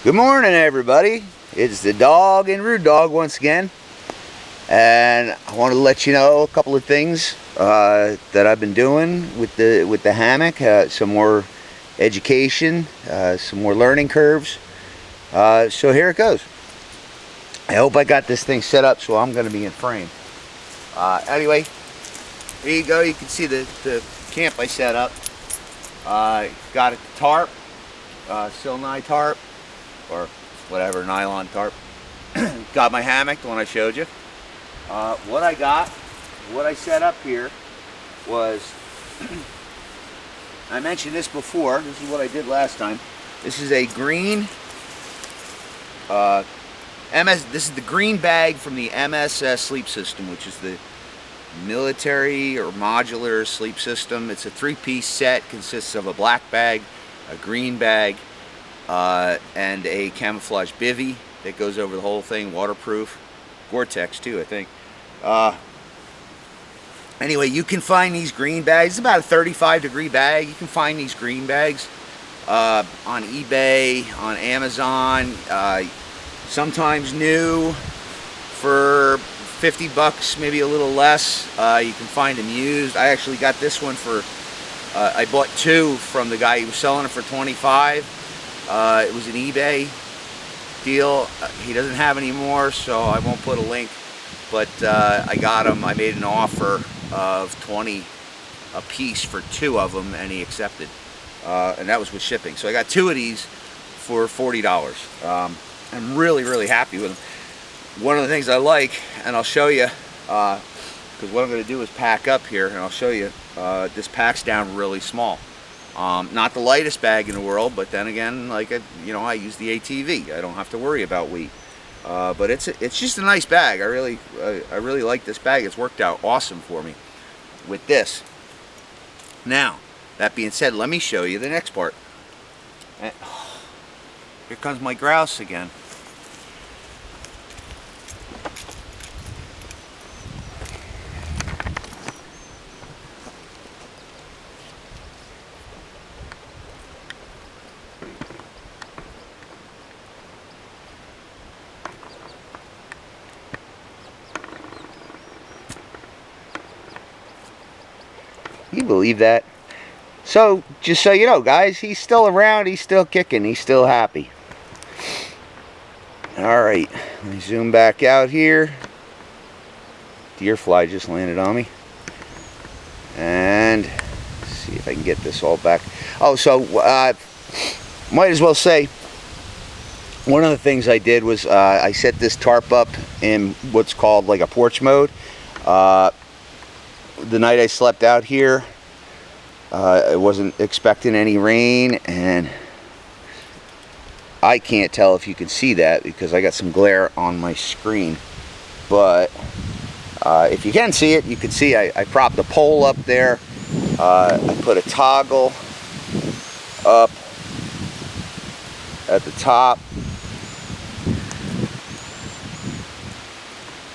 Good morning, everybody. It's the dog and Rude Dog once again, and I want to let you know a couple of things that I've been doing with the hammock. Some more education, some more learning curves. So here it goes. I hope I got this thing set up so I'm going to be in frame. Anyway, here you go. You can see the camp I set up. Got a tarp, Silnai tarp, or whatever, nylon tarp. Got my hammock, the one I showed you. What I set up here was, I mentioned this before, this is what I did last time. This is a green, this is the green bag from the MS sleep system, which is the military or modular sleep system. It's a 3-piece set, consists of a black bag, a green bag, and a camouflage bivvy that goes over the whole thing, waterproof, Gore-Tex too, I think. Anyway, you can find these green bags. It's about a 35-degree bag. You can find these green bags on eBay, on Amazon, sometimes new for 50 bucks, maybe a little less. You can find them used. I actually got this one for, I bought 2 from the guy who was selling it for 25. It was an eBay deal. He doesn't have any more, so I won't put a link, but I got him. I made an offer of 20 a piece for 2 of them, and he accepted, and that was with shipping. So I got 2 of these for $40. I'm really happy with them. One of the things I like, and I'll show you, because what I'm going to do is pack up here, and I'll show you, this packs down really small. Not the lightest bag in the world, but then again, like I use the ATV. I don't have to worry about weight. But it's just a nice bag. I really like this bag. It's worked out awesome for me with this. Now, that being said, let me show you the next part. Here comes my grouse again. You believe that? So, just so you know, guys, he's still around, he's still kicking, he's still happy. Alright, let me zoom back out here. Deer fly just landed on me. And, let's see if I can get this all back. Oh, so, might as well say, one of the things I did was, I set this tarp up in what's called like a porch mode. The night I slept out here, I wasn't expecting any rain, and I can't tell if you can see that because I got some glare on my screen, but if you can see it, you can see I propped a pole up there. I put a toggle up at the top.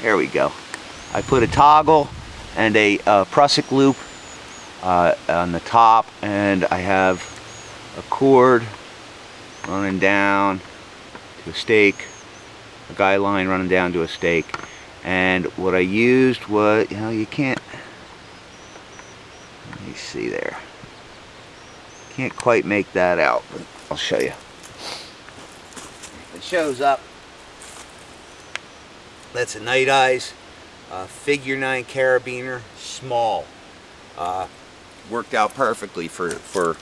There we go. I put a toggle and a prusik loop on the top, and I have a cord running down to a stake, a guy line running down to a stake. And what I used was, you can't, let me see there, can't quite make that out, but I'll show you. It shows up. That's a Night Eyes figure 9 carabiner, small. Worked out perfectly for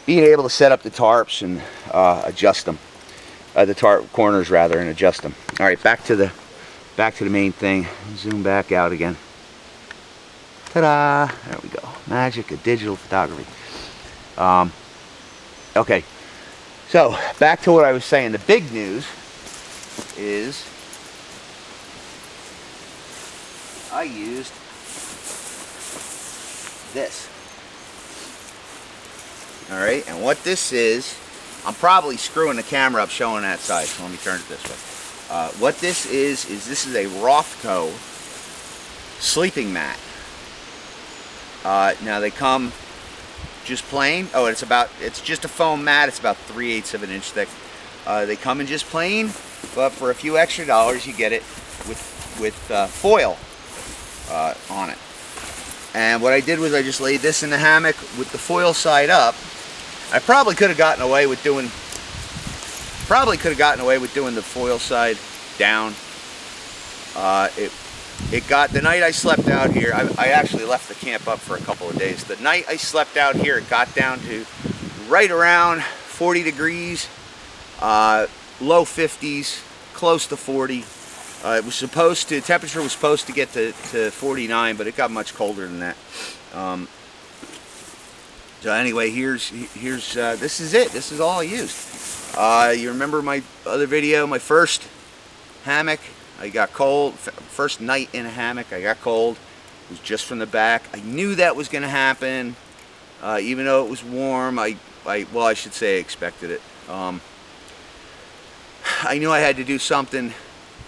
being able to set up the tarps and adjust them, the tarp corners rather, and adjust them. All right, back to the main thing. Zoom back out again. Ta-da! There we go. Magic of digital photography. Okay, so back to what I was saying. The big news is I used this. Alright, and what this is, I'm probably screwing the camera up showing that side, so let me turn it this way. What this is this is a Rothko sleeping mat. Now they come just plain. Oh, it's just a foam mat. It's about 3/8 of an inch thick. They come in just plain, but for a few extra dollars you get it with foil on it. And what I did was I just laid this in the hammock with the foil side up. I probably could have gotten away with doing the foil side down. It got, the night I slept out here, I actually left the camp up for a couple of days. The night I slept out here, it got down to right around 40 degrees, low 50s, close to 40. It was supposed to, temperature was supposed to get to 49, but it got much colder than that. So anyway, here's this is it. This is all I used. You remember my other video, my first hammock? I got cold. First night in a hammock, I got cold. It was just from the back. I knew that was going to happen, even though it was warm. Well, I should say I expected it. I knew I had to do something.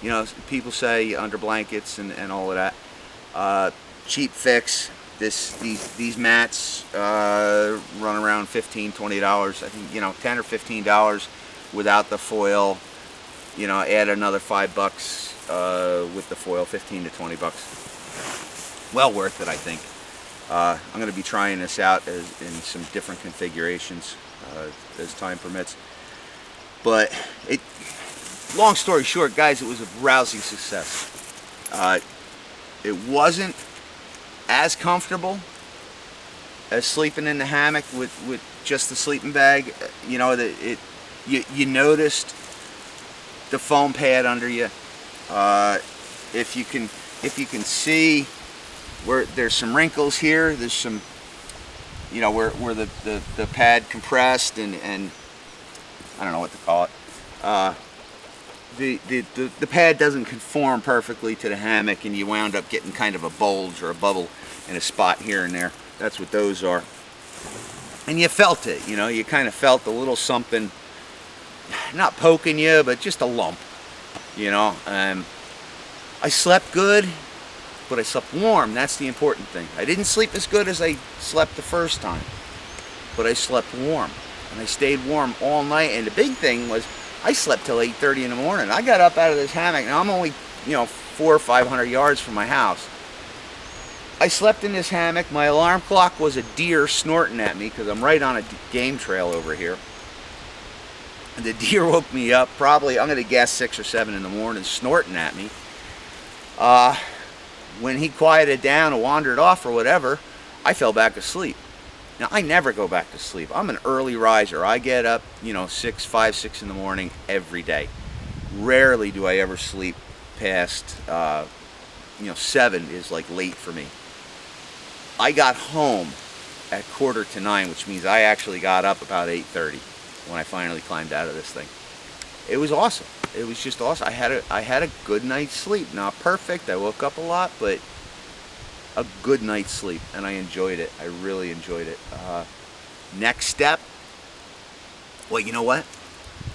You know, people say under blankets and all of that. Cheap fix. These mats run around $15, $20. I think, you know, $10 or $15 without the foil. You know, add another $5 with the foil, 15 to 20 bucks. Well worth it, I think. I'm going to be trying this out in some different configurations as time permits. But long story short, guys, it was a rousing success. It wasn't as comfortable as sleeping in the hammock with just the sleeping bag. You know, you noticed the foam pad under you. If you can see where there's some wrinkles here, there's some, you know, where the pad compressed and I don't know what to call it. The pad doesn't conform perfectly to the hammock, and you wound up getting kind of a bulge or a bubble in a spot here and there. That's what those are. And you felt it, you know, you kind of felt a little something, not poking you, but just a lump, you know. I slept good, but I slept warm. That's the important thing. I didn't sleep as good as I slept the first time, but I slept warm, and I stayed warm all night. And the big thing was I slept till 8:30 in the morning. I got up out of this hammock. Now I'm only, you know, 400 or 500 yards from my house. I slept in this hammock. My alarm clock was a deer snorting at me because I'm right on a game trail over here. And the deer woke me up probably, I'm going to guess 6 or 7 in the morning, snorting at me. When he quieted down and wandered off or whatever, I fell back asleep. Now, I never go back to sleep. I'm an early riser. I get up, you know, 5, 6 in the morning every day. Rarely do I ever sleep past, you know, 7 is like late for me. I got home at 8:45, which means I actually got up about 8:30 when I finally climbed out of this thing. It was awesome. It was just awesome. I had a good night's sleep. Not perfect. I woke up a lot, but a good night's sleep, and I enjoyed it. I really enjoyed it. Next step. Well, you know what?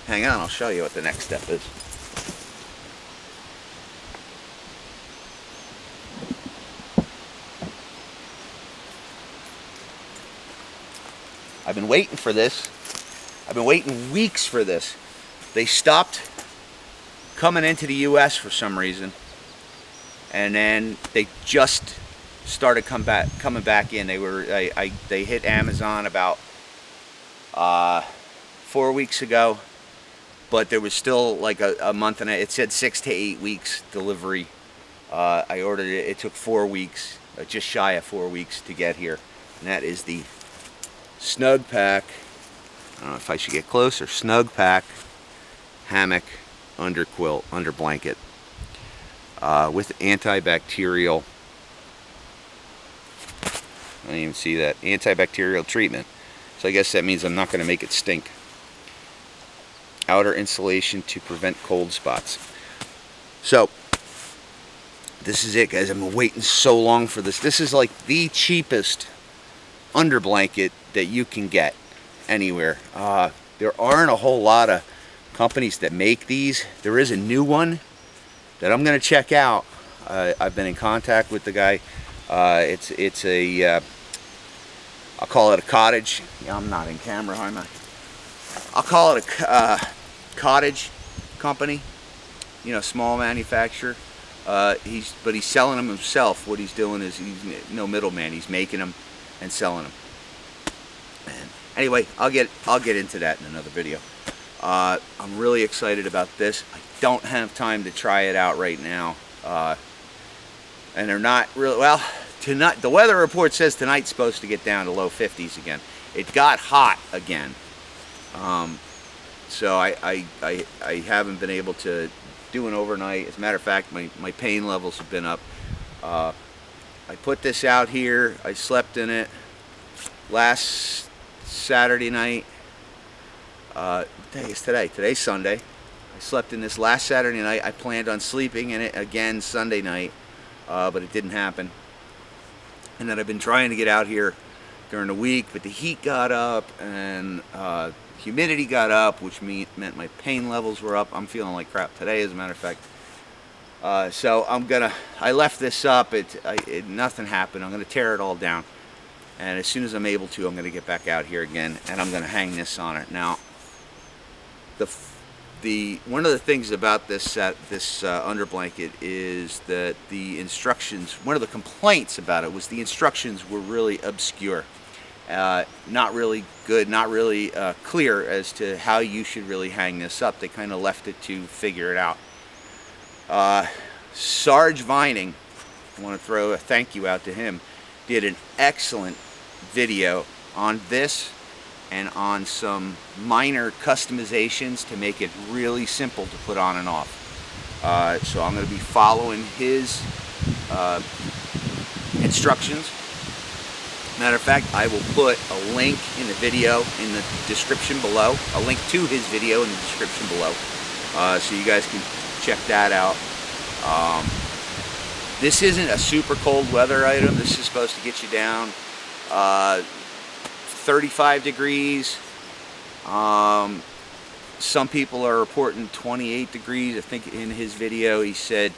Hang on, I'll show you what the next step is. I've been waiting for this. I've been waiting weeks for this. They stopped coming into the U.S. for some reason, and then they just started coming back in. They hit Amazon about 4 weeks ago, but there was still like a month and it said 6 to 8 weeks delivery. I ordered it. It took 4 weeks, just shy of 4 weeks to get here, and that is the Snug Pack. I don't know if I should get closer. Snug Pack hammock under quilt, under blanket, with antibacterial. I didn't even see that. Antibacterial treatment. So I guess that means I'm not going to make it stink. Outer insulation to prevent cold spots. So this is it, guys. I've been waiting so long for this. This is like the cheapest under blanket that you can get anywhere. There aren't a whole lot of companies that make these. There is a new one that I'm going to check out. I've been in contact with the guy. It's a I'll call it a cottage. Yeah, I'm not in camera, am I? I'll call it cottage company, you know, small manufacturer. But he's selling them himself. What he's doing is he's no middleman. He's making them and selling them. And anyway, I'll get into that in another video. I'm really excited about this. I don't have time to try it out right now. And they're not really, well, tonight, the weather report says tonight's supposed to get down to low 50s again. It got hot again. So I haven't been able to do an overnight. As a matter of fact, my pain levels have been up. I put this out here. I slept in it last Saturday night. What day is today? Today's Sunday. I slept in this last Saturday night. I planned on sleeping in it again Sunday night, but it didn't happen. And then I've been trying to get out here during the week, but the heat got up and humidity got up, which meant my pain levels were up. I'm feeling like crap today, as a matter of fact. So I left this up. Nothing happened. I'm gonna tear it all down, and as soon as I'm able to, I'm gonna get back out here again, and I'm gonna hang this on it. Now, one of the things about this under blanket is that the instructions, one of the complaints about it was the instructions were really obscure. Not really good, not really clear as to how you should really hang this up. They kind of left it to figure it out. Sarge Vining, I want to throw a thank you out to him, did an excellent video on this and on some minor customizations to make it really simple to put on and off. So I'm going to be following his instructions. Matter of fact, I will put a link in the video in the description below, a link to his video in the description below, so you guys can check that out. This isn't a super cold weather item. This is supposed to get you down 35 degrees. Some people are reporting 28 degrees. I think in his video he said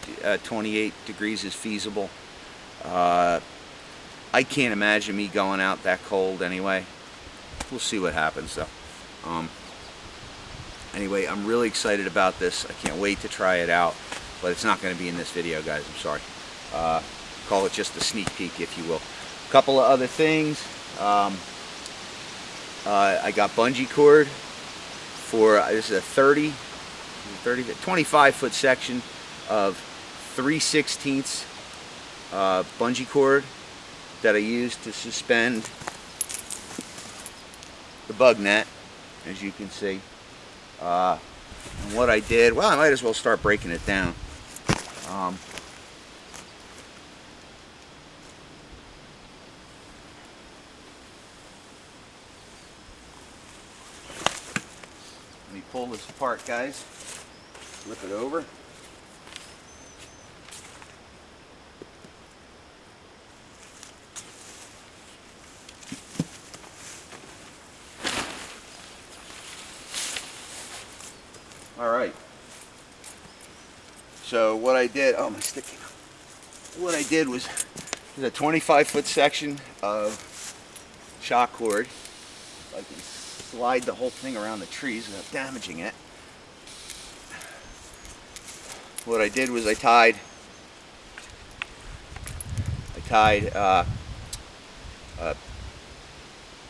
28 degrees is feasible. I can't imagine me going out that cold anyway. We'll see what happens though. Anyway, I'm really excited about this. I can't wait to try it out, but it's not going to be in this video, guys. I'm sorry. Call it just a sneak peek, if you will. A couple of other things. I got bungee cord for, this is a 25 foot section of 3/16 bungee cord that I used to suspend the bug net, as you can see. And what I did, well, I might as well start breaking it down. Let me pull this apart, guys. Flip it over. Alright, so what I did, oh my stick, what I did was a 25 foot section of shock cord. I can slide the whole thing around the trees without damaging it. What I did was I tied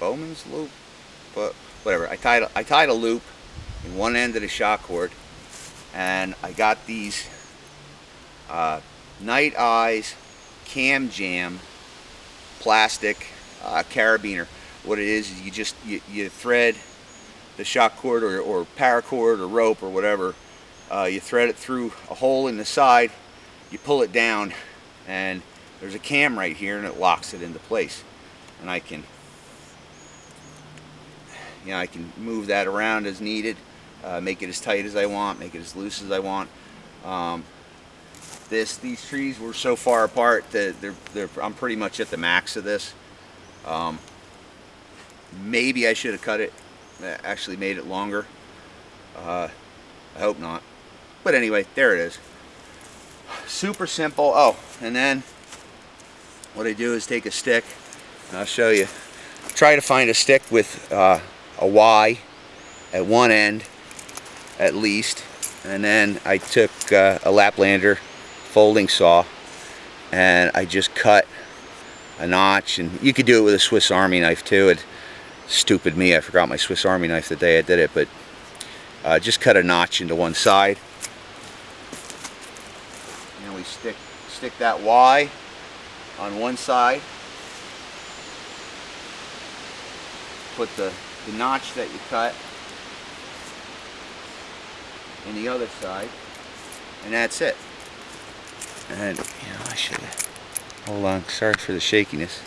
Bowman's loop, but whatever, I tied a loop in one end of the shock cord, and I got these Night Eyes Cam Jam plastic carabiner. What it is you thread the shock cord or paracord or rope or whatever, you thread it through a hole in the side, you pull it down, and there's a cam right here, and it locks it into place. And I can move that around as needed, make it as tight as I want, make it as loose as I want. These trees were so far apart that I'm pretty much at the max of this. Maybe I should have cut it, actually made it longer. I hope not. But anyway, there it is. Super simple. Oh, and then what I do is take a stick, and I'll show you. Try to find a stick with a Y at one end, at least. And then I took a Laplander folding saw and I just cut a notch, and you could do it with a Swiss Army knife too. It stupid me, I forgot my Swiss Army knife the day I did it, but just cut a notch into one side. And we stick that Y on one side. Put the notch that you cut in the other side, and that's it. And I should hold on. Sorry for the shakiness.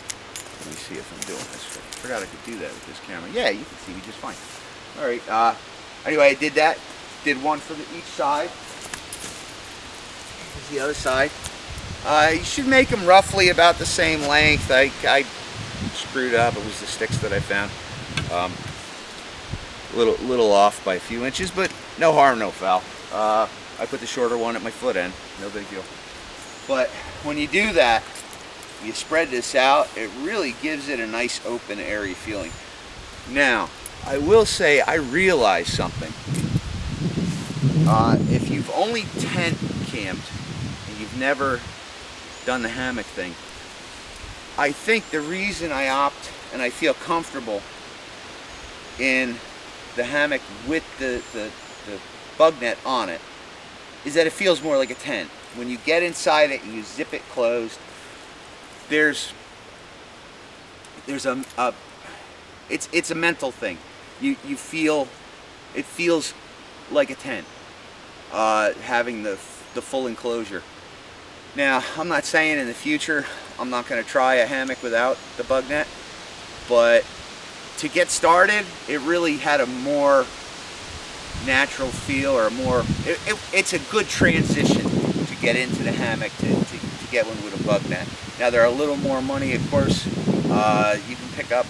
Let me see if I'm doing this. I forgot I could do that with this camera. Yeah, you can see me just fine. All right. Anyway, I did that. Did one for each side. Here's the other side. You should make them roughly about the same length. I screwed up. It was the sticks that I found. Little off by a few inches, but no harm, no foul. I put the shorter one at my foot end. No big deal. But when you do that, you spread this out, it really gives it a nice open, airy feeling. Now, I will say I realized something. If you've only tent camped and you've never done the hammock thing, I think the reason I opt and I feel comfortable in the hammock with the bug net on it is that it feels more like a tent. When you get inside it and you zip it closed, there's it's a mental thing. You feel, it feels like a tent, having the full enclosure. Now, I'm not saying in the future I'm not going to try a hammock without the bug net, but to get started, it really had a more natural feel, or a more, it's a good transition to get into the hammock, to get one with a bug net. Now, they're a little more money, of course. You can pick up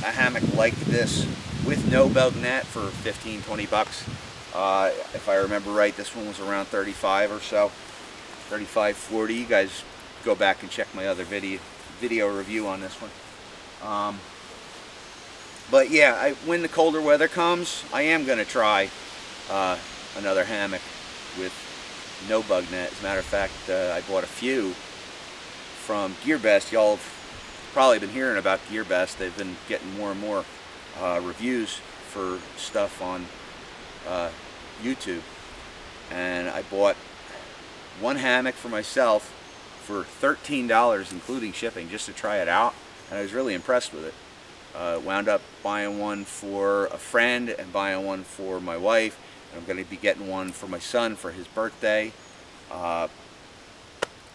a hammock like this with no bug net for 15, 20 bucks. If I remember right, this one was around 35 or so, 35, 40. You guys go back and check my other video review on this one. But yeah, when the colder weather comes, I am going to try another hammock with no bug net. As a matter of fact, I bought a few from GearBest. Y'all have probably been hearing about GearBest. They've been getting more and more reviews for stuff on YouTube. And I bought one hammock for myself for $13, including shipping, just to try it out. And I was really impressed with it. Wound up buying one for a friend and buying one for my wife, and I'm going to be getting one for my son for his birthday.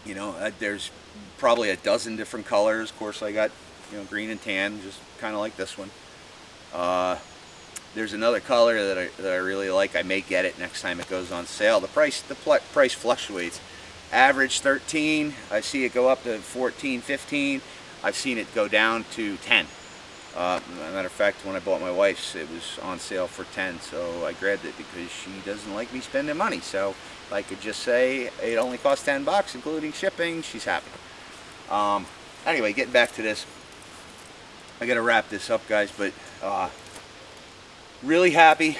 There's probably a dozen different colors. Of course, I got green and tan, just kind of like this one. There's another color that I really like. I may get it next time it goes on sale. The price fluctuates. Average 13. I see it go up to 14, 15. I've seen it go down to 10. As a matter of fact, when I bought my wife's, it was on sale for 10, so I grabbed it because she doesn't like me spending money. So if I could just say it only cost 10 bucks, including shipping, she's happy. Anyway, getting back to this, I gotta wrap this up, guys, but really happy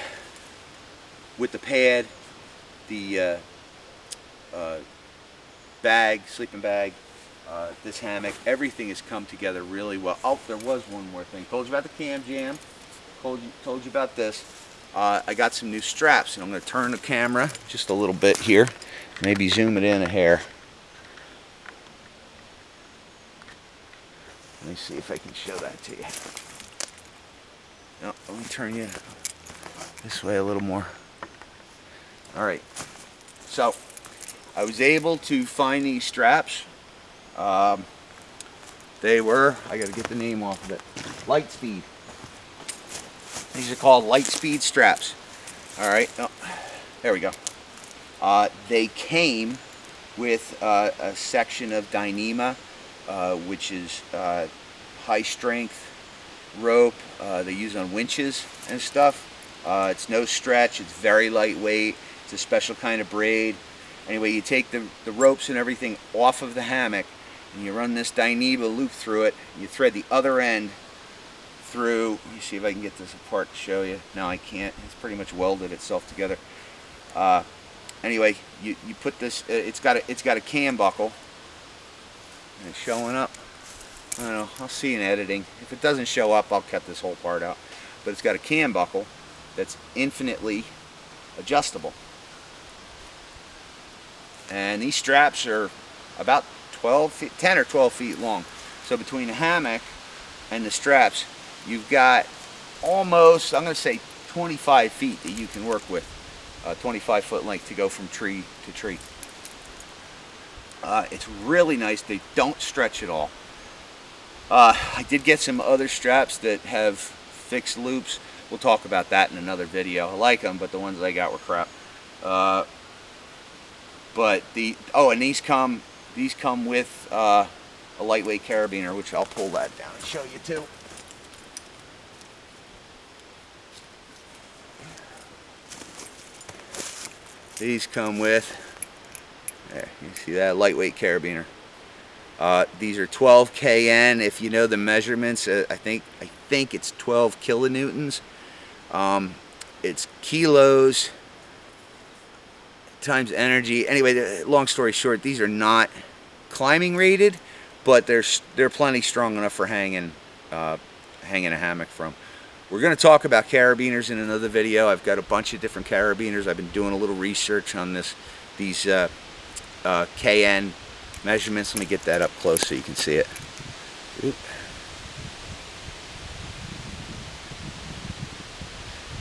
with the pad, the bag, sleeping bag, this hammock. Everything has come together really well. Oh, there was one more thing. Told you about the cam jam. Told you about this. I got some new straps, and I'm going to turn the camera just a little bit here. Maybe zoom it in a hair. Let me see if I can show that to you. No, let me turn you this way a little more. All right. So I was able to find these straps. They were, I gotta get the name off of it, Lightspeed. These are called Lightspeed straps. All right, oh, there we go. They came with a section of Dyneema, which is high strength rope they use on winches and stuff. It's no stretch, it's very lightweight, it's a special kind of braid. Anyway, you take the ropes and everything off of the hammock, and you run this Dyneema loop through it, and you thread the other end through. Let me see if I can get this apart to show you. No, I can't. It's pretty much welded itself together. Anyway, you put this. It's got a cam buckle. And it's showing up. I don't know. I'll see in editing. If it doesn't show up, I'll cut this whole part out. But it's got a cam buckle that's infinitely adjustable. And these straps are about 10 or 12 feet long. So between the hammock and the straps, you've got almost, I'm going to say 25 feet that you can work with. 25-foot length to go from tree to tree. It's really nice. They don't stretch at all. I did get some other straps that have fixed loops. We'll talk about that in another video. I like them, but the ones I got were crap. But and these come with a lightweight carabiner, which I'll pull that down and show you too. These come with, there, you see that lightweight carabiner. These are 12 KN. If you know the measurements, I think it's 12 kilonewtons. It's kilos times energy. Anyway, long story short, these are not climbing rated, but they're plenty strong enough for hanging a hammock from. We're going to talk about carabiners in another video. I've got a bunch of different carabiners. I've been doing a little research on these KN measurements. Let me get that up close so you can see it. Oop.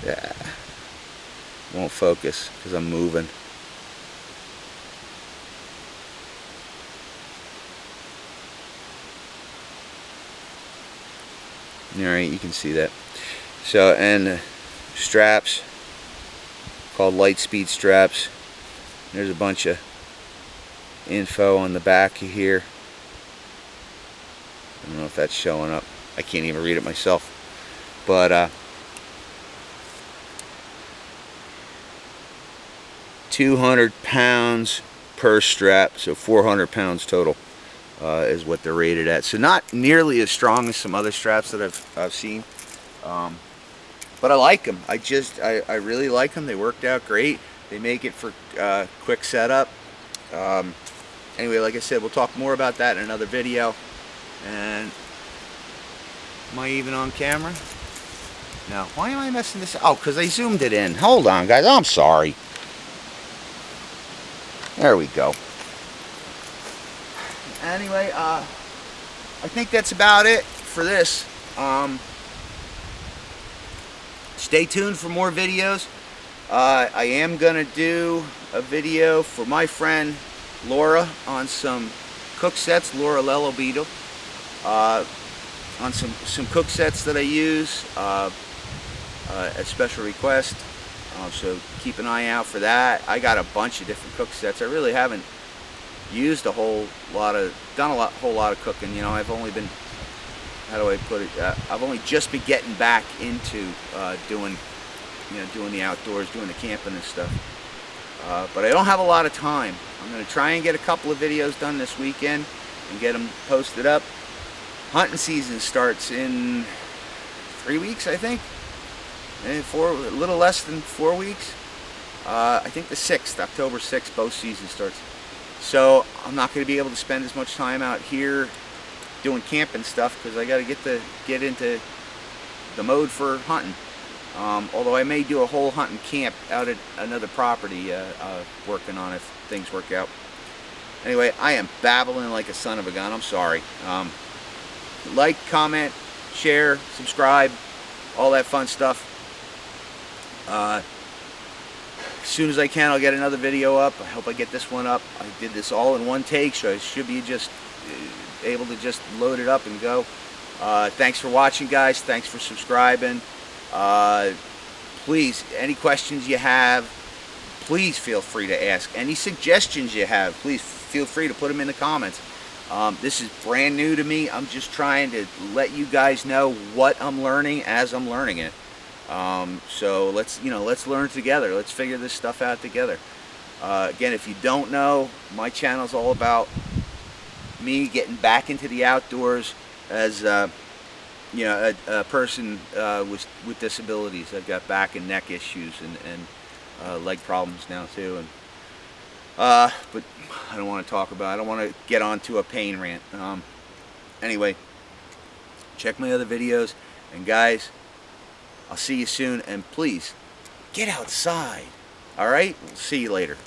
Yeah. Won't focus because I'm moving. Alright, you can see that. So, and straps called Lightspeed straps. There's a bunch of info on the back here. I don't know if that's showing up. I can't even read it myself. But 200 pounds per strap, so 400 pounds total is what they're rated at. So not nearly as strong as some other straps that I've seen. But I like them. I really like them. They worked out great. They make it for quick setup. Anyway, like I said, we'll talk more about that in another video. And am I even on camera? No. Why am I messing this up? Oh, because I zoomed it in. Hold on, guys. I'm sorry. There we go. Anyway, I think that's about it for this. Stay tuned for more videos. I am going to do a video for my friend Laura on some cook sets, Laura Lello Beetle, on some cook sets that I use at special request. So keep an eye out for that. I got a bunch of different cook sets. I really haven't used a whole lot of cooking. You know, I've only been, how do I put it? I've only just been getting back into doing the outdoors, doing the camping and stuff. But I don't have a lot of time. I'm going to try and get a couple of videos done this weekend and get them posted up. Hunting season starts in 3 weeks, I think. A little less than 4 weeks. I think the 6th, October 6th, bow season starts. So I'm not going to be able to spend as much time out here doing camping stuff because I got to get into the mode for hunting. Although I may do a whole hunting camp out at another property working on it if things work out. Anyway, I am babbling like a son of a gun. I'm sorry. Like, comment, share, subscribe, all that fun stuff. As soon as I can, I'll get another video up. I hope I get this one up. I did this all in one take, so I should be just able to just load it up and go. Thanks for watching, guys. Thanks for subscribing. Please, any questions you have, please feel free to ask. Any suggestions you have, please feel free to put them in the comments. This is brand new to me. I'm just trying to let you guys know what I'm learning as I'm learning it. So let's learn together. Let's figure this stuff out together. Again, if you don't know, my channel's all about me getting back into the outdoors as you know, a person with disabilities. I've got back and neck issues and leg problems now too. And but I don't want to talk about. I don't want to get onto a pain rant. Anyway, check my other videos, and guys, I'll see you soon. And please get outside. All right, we'll see you later.